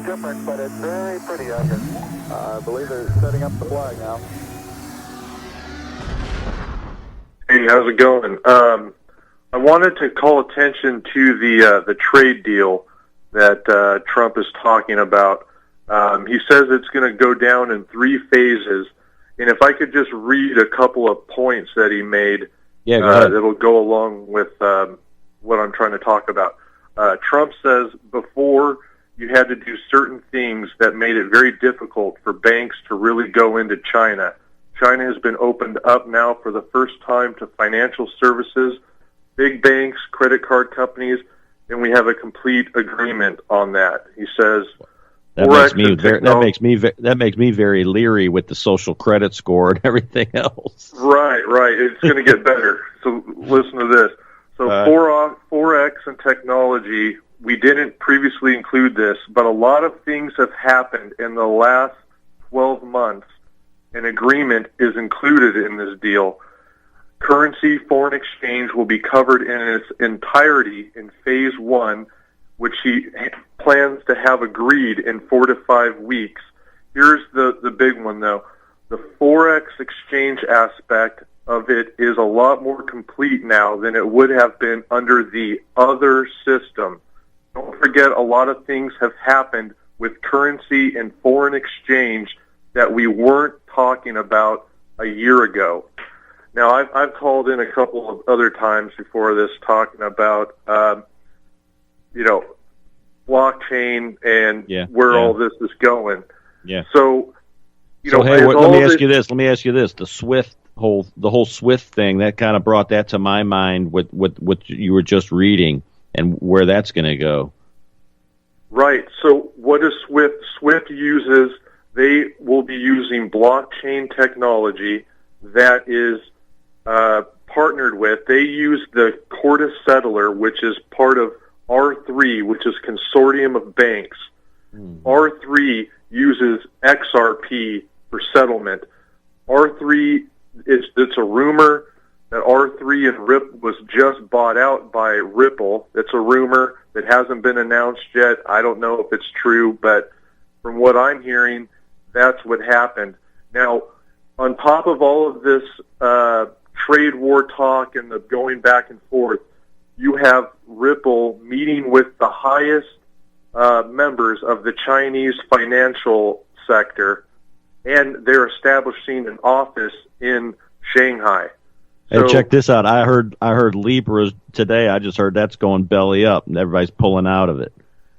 different, but it's very pretty out here. I believe they're setting up the flag now. Hey, how's it going? I wanted to call attention to the trade deal that Trump is talking about. He says it's going to go down in 3 phases, and if I could just read a couple of points that he made, that'll go along with what I'm trying to talk about. Trump says before you had to do certain things that made it very difficult for banks to really go into China. China has been opened up now for the first time to financial services, big banks, credit card companies, and we have a complete agreement on that. He says that makes me very leery with the social credit score and everything else. Right. It's going to get better. So listen to this. So Forex and technology, we didn't previously include this, but a lot of things have happened in the last 12 months. An agreement is included in this deal. Currency foreign exchange will be covered in its entirety in phase 1, which he plans to have agreed in 4 to 5 weeks. Here's the big one, though. The Forex exchange aspect of it is a lot more complete now than it would have been under the other system. Don't forget, a lot of things have happened with currency and foreign exchange that we weren't talking about a year ago. Now, I've called in a couple of other times before this talking about, blockchain and where all this is going. Yeah. So, let me ask you this. The whole SWIFT thing, that kind of brought that to my mind with what you were just reading and where that's going to go. Right. So what is SWIFT? SWIFT uses, they will be using blockchain technology that is partnered with. They use the Corda Settler, which is part of R3, which is consortium of banks. R3 uses XRP for settlement. R3, it's a rumor that R3 and Ripple was just bought out by Ripple. It's a rumor that hasn't been announced yet. I don't know if it's true, but from what I'm hearing, that's what happened. Now, on top of all of this trade war talk and the going back and forth, you have Ripple meeting with the highest members of the Chinese financial sector, and they're establishing an office in Shanghai. Hey, check this out. I heard Libra today. I just heard that's going belly up, and everybody's pulling out of it.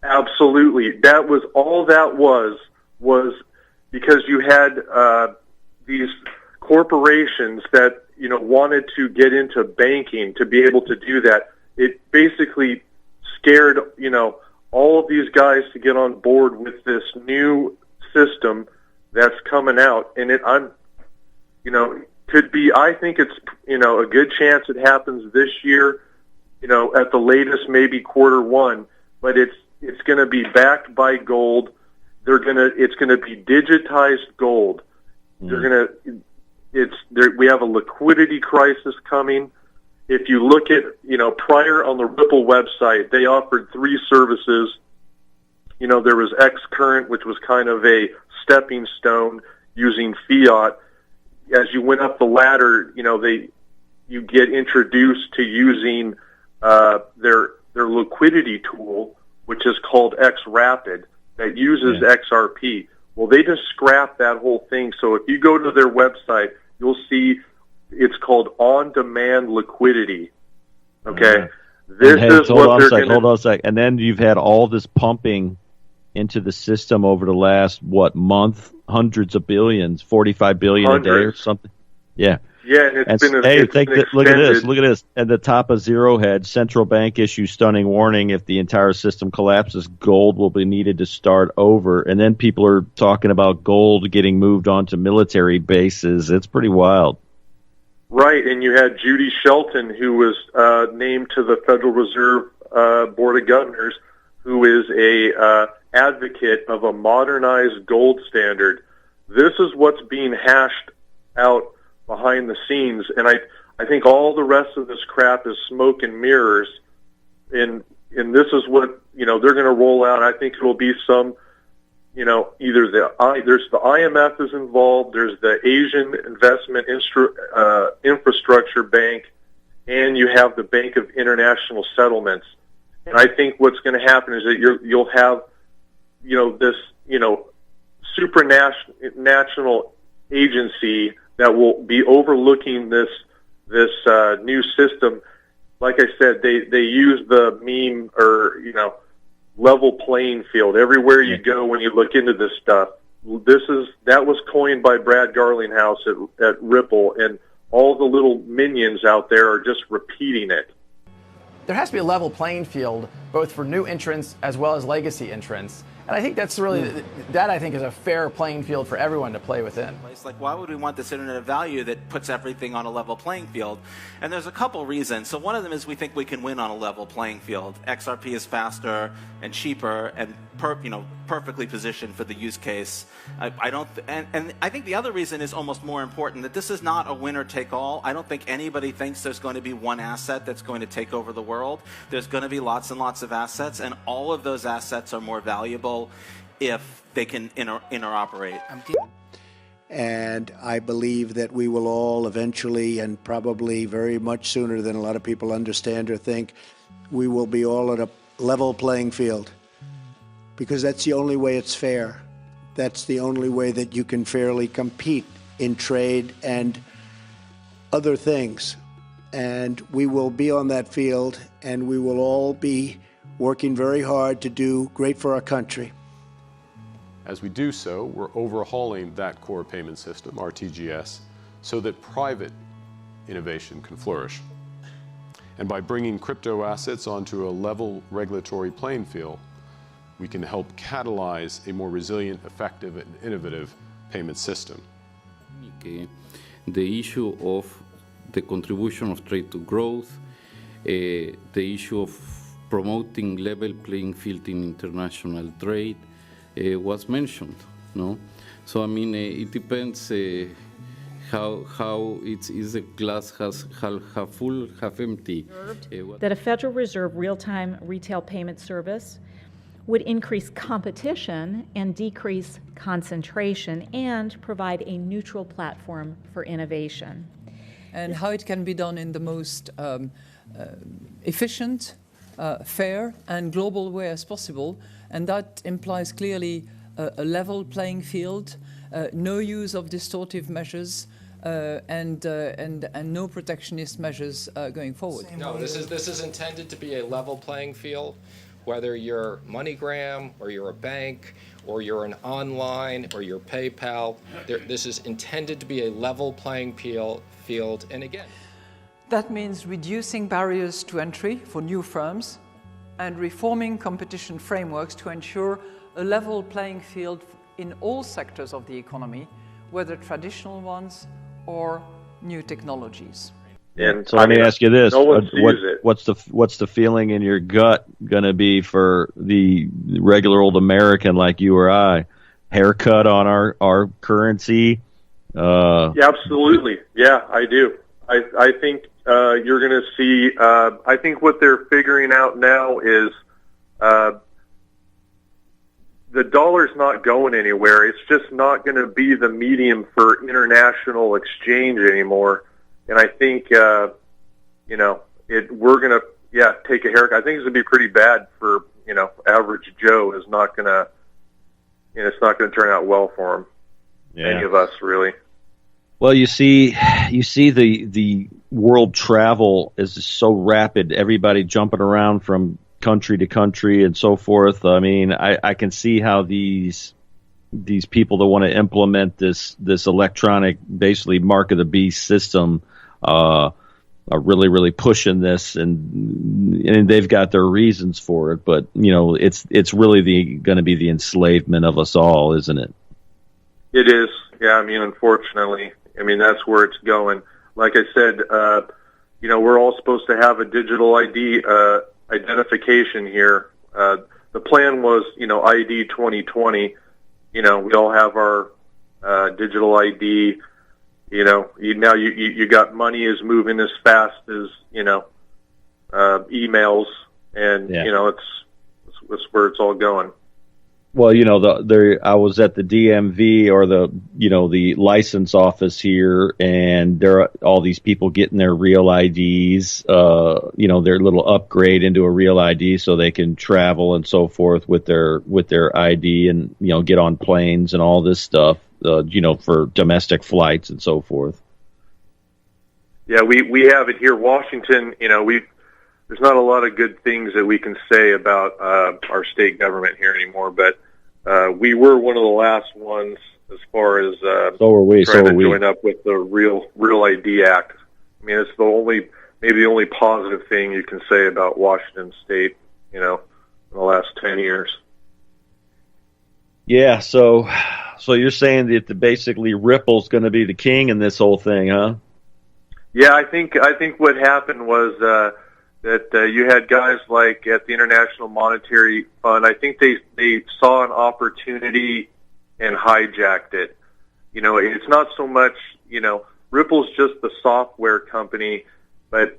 Absolutely. That was all that was because you had these corporations that wanted to get into banking to be able to do that. It basically scared all of these guys to get on board with this new system that's coming out, and could be. I think it's a good chance it happens this year. At the latest, maybe Q1. But it's going to be backed by gold. It's going to be digitized gold. We have a liquidity crisis coming. If you look at, prior on the Ripple website, they offered 3 services. There was X-Current, which was kind of a stepping stone using fiat. As you went up the ladder, you get introduced to using their liquidity tool, which is called XRapid, that uses XRP. Well, they just scrapped that whole thing. So if you go to their website, you'll see it's called on-demand liquidity. Okay, hold on a sec. And then you've had all this pumping into the system over the last month, hundreds of billions, 45 billion a day or something. Yeah. Yeah, and look at this. At the top of Zero Hedge, central bank issues stunning warning: if the entire system collapses, gold will be needed to start over. And then people are talking about gold getting moved onto military bases. It's pretty wild. Right, and you had Judy Shelton, who was named to the Federal Reserve Board of Governors, who is a advocate of a modernized gold standard. This is what's being hashed out behind the scenes, and I think all the rest of this crap is smoke and mirrors, and this is what they're going to roll out. I think it will be some either there's the IMF is involved, there's the Asian Investment Infrastructure Bank, and you have the Bank of International Settlements. And I think what's going to happen is that you'll have, this, supranational agency that will be overlooking this new system. Like I said, they use the meme or level playing field everywhere you go when you look into this stuff. That was coined by Brad Garlinghouse at Ripple, and all the little minions out there are just repeating it. There has to be a level playing field, both for new entrants as well as legacy entrants. And I think that's really, that I think is a fair playing field for everyone to play within. Like, why would we want this Internet of Value that puts everything on a level playing field? And there's a couple reasons. So one of them is we think we can win on a level playing field. XRP is faster and cheaper and perfectly positioned for the use case. And I think the other reason is almost more important, that this is not a winner take all. I don't think anybody thinks there's going to be one asset that's going to take over the world. There's going to be lots and lots of assets, and all of those assets are more valuable if they can interoperate. And I believe that we will all eventually, and probably very much sooner than a lot of people understand or think, we will be all at a level playing field. Because that's the only way it's fair. That's the only way that you can fairly compete in trade and other things. And we will be on that field, and we will all be working very hard to do great for our country. As we do so, we're overhauling that core payment system, RTGS, so that private innovation can flourish. And by bringing crypto assets onto a level regulatory playing field, we can help catalyze a more resilient, effective, and innovative payment system. The issue of the contribution of trade to growth, the issue of promoting level playing field in international trade was mentioned, no? So I mean, it depends how is the glass half full, half empty. That a Federal Reserve real-time retail payment service would increase competition and decrease concentration and provide a neutral platform for innovation. And how it can be done in the most efficient, fair and global way as possible, and that implies clearly a level playing field, no use of distortive measures, and no protectionist measures going forward. No, this is intended to be a level playing field, whether you're MoneyGram or you're a bank or you're an online or you're PayPal. This is intended to be a level playing field, and again. That means reducing barriers to entry for new firms and reforming competition frameworks to ensure a level playing field in all sectors of the economy, whether traditional ones or new technologies. And so let me ask you this: what's the feeling in your gut going to be for the regular old American like you or I? Haircut on our currency? Yeah, absolutely. Yeah, I do. I think you're going to see. I think what they're figuring out now is the dollar's not going anywhere. It's just not going to be the medium for international exchange anymore. And I think, we're going to, take a haircut. I think it's going to be pretty bad for, average Joe. It's not going to turn out well for him. Yeah. Any of us, really. Well, you see the world travel is so rapid. Everybody jumping around from country to country and so forth. I mean, I can see how these people that want to implement this electronic, basically mark of the beast system, are really pushing this, and they've got their reasons for it. But it's really going to be the enslavement of us all, isn't it? It is. Yeah. I mean, unfortunately, that's where it's going. Like I said, we're all supposed to have a digital ID identification here. The plan was, ID 2020. We all have our digital ID. Now you got money is moving as fast as emails, and it's where it's all going. Well, I was at the DMV or the license office here, and there are all these people getting their real IDs, their little upgrade into a real ID so they can travel and so forth with their ID and, get on planes and all this stuff, for domestic flights and so forth. Yeah, we have it here. Washington, there's not a lot of good things that we can say about our state government here anymore, but we were one of the last ones as far as trying to join up with the Real ID Act. I mean, it's maybe the only positive thing you can say about Washington State, in the last 10 years. Yeah, so you're saying that basically Ripple's going to be the king in this whole thing, huh? Yeah, I think what happened was that you had guys like at the International Monetary Fund. I think they saw an opportunity and hijacked it. It's not so much, Ripple's just the software company, but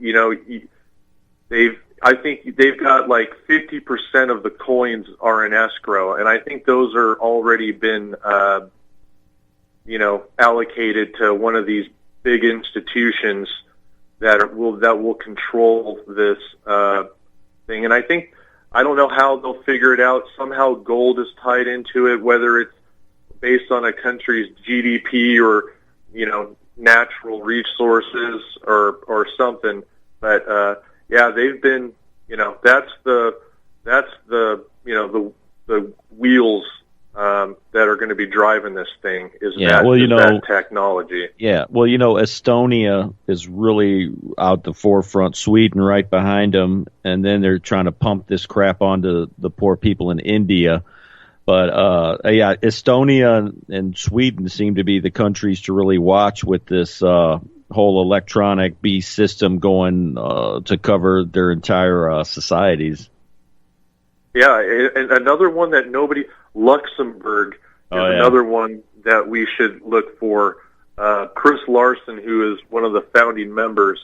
I think they've got like 50% of the coins are in escrow, and I think those are already been allocated to one of these big institutions that will control this thing. And I don't know how they'll figure it out. Somehow gold is tied into it, whether it's based on a country's GDP or natural resources or something. But yeah, they've been that's the wheels that are going to be driving this thing that technology. Yeah, well, Estonia is really out the forefront, Sweden right behind them, and then they're trying to pump this crap onto the poor people in India. But yeah, Estonia and Sweden seem to be the countries to really watch with this whole electronic beast system going to cover their entire societies. Yeah, and another one that Luxembourg is another one that we should look for. Chris Larson, who is one of the founding members,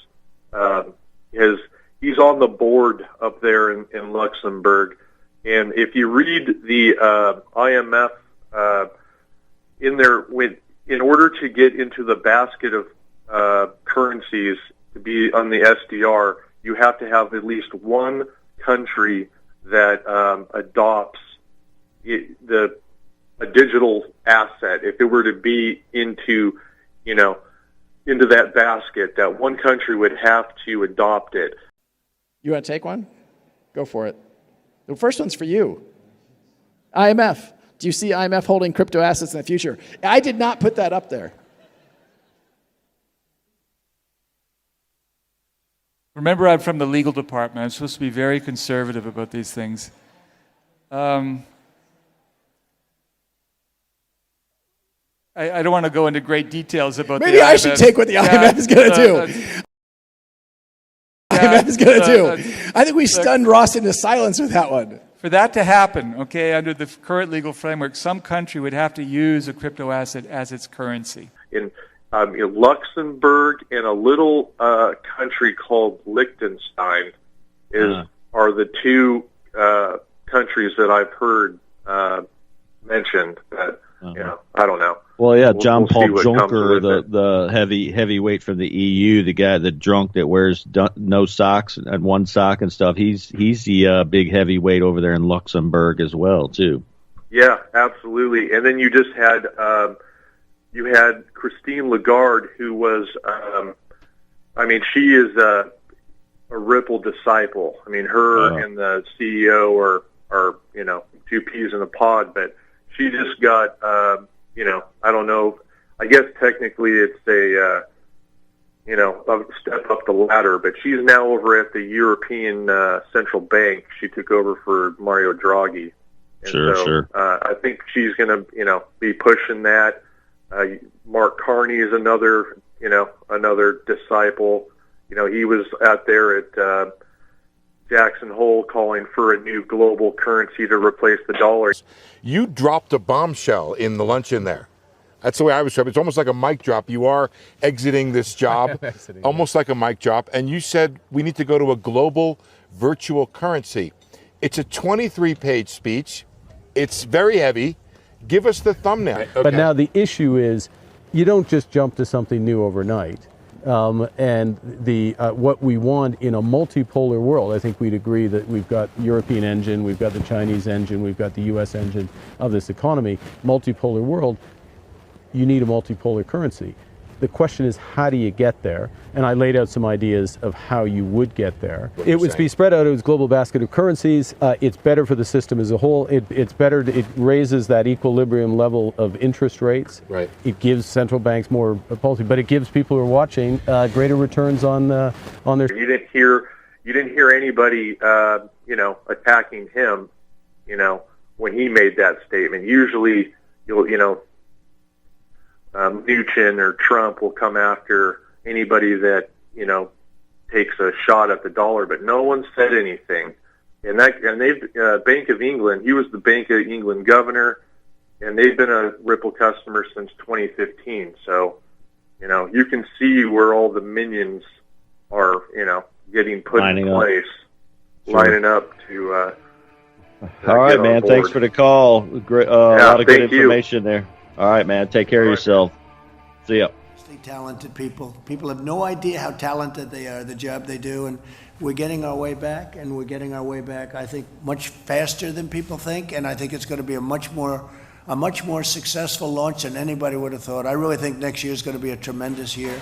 he's on the board up there in Luxembourg. And if you read the IMF in order to get into the basket of currencies to be on the SDR, you have to have at least one country that adopts a digital asset. If it were to be into that basket, that one country would have to adopt it. You want to take one? Go for it. The first one's for you. IMF. Do you see IMF holding crypto assets in the future? I did not put that up there. Remember, I'm from the legal department. I'm supposed to be very conservative about these things. I don't want to go into great details about Maybe the I IMF. should take what the IMF is going to do. IMF is going to do. I think we stunned Ross into silence with that one. For that to happen, under the current legal framework, some country would have to use a crypto asset as its currency. In Luxembourg and a little country called Liechtenstein are the two countries that I've heard mentioned. That I don't know. Well, yeah, John Paul Juncker, the heavyweight from the EU, the guy, the drunk that wears no socks and one sock and stuff. He's the big heavyweight over there in Luxembourg as well, too. Yeah, absolutely. And then you just had you had Christine Lagarde, who was, she is a Ripple disciple. I mean, her and the CEO are two peas in a pod, but she just got, I don't know. I guess technically it's a step up the ladder, but she's now over at the European Central Bank. She took over for Mario Draghi. And sure. I think she's going to, be pushing that. Mark Carney is another disciple. He was out there at Jackson Hole calling for a new global currency to replace the dollar. You dropped a bombshell in the luncheon there. That's the way I was described. It's almost like a mic drop. You are exiting this job, almost like a mic drop. And you said we need to go to a global virtual currency. It's a 23-page speech. It's very heavy. Give us the thumbnail. Okay. But now the issue is, you don't just jump to something new overnight. And what we want in a multipolar world, I think we'd agree that we've got European engine, we've got the Chinese engine, we've got the US engine of this economy. Multipolar world, you need a multipolar currency. The question is, how do you get there? And I laid out some ideas of how you would get there. It would be spread out as a global basket of currencies. It's better for the system as a whole. It's better. It raises that equilibrium level of interest rates. Right. It gives central banks more policy, but it gives people who are watching greater returns on their. You didn't hear anybody, attacking him, when he made that statement. Usually, Mnuchin or Trump will come after anybody that, takes a shot at the dollar, but no one said anything. And they've, Bank of England, he was the Bank of England governor, and they've been a Ripple customer since 2015. So, you can see where all the minions are, getting put in place, lining up to, all right, man. Thanks for the call. Great, a lot of good information there. All right, man. Take care of yourself. See ya. Talented people. People have no idea how talented they are, the job they do, and we're getting our way back, I think, much faster than people think, and I think it's going to be a much more successful launch than anybody would have thought. I really think next year is going to be a tremendous year,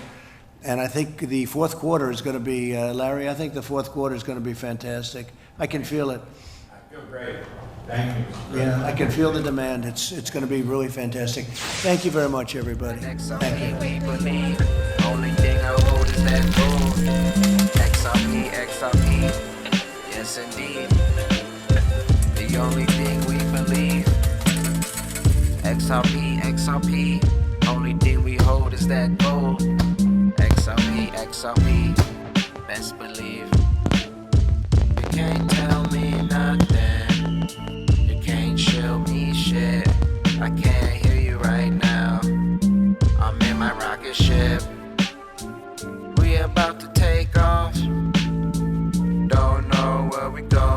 and I think the fourth quarter is going to be, Larry, I think the fourth quarter is going to be fantastic. I can feel it. I feel great. Thank you. Yeah, I can feel the demand. It's going to be really fantastic. Thank you very much, everybody. Thank you. Only thing I hold is that gold. XRP, yes indeed. The only thing we believe. XRP. Only thing we hold is that gold. XRP. Best believe. You can't tell me nothing. Show me shit. I can't hear you right now. I'm in my rocket ship. We about to take off. Don't know where we go.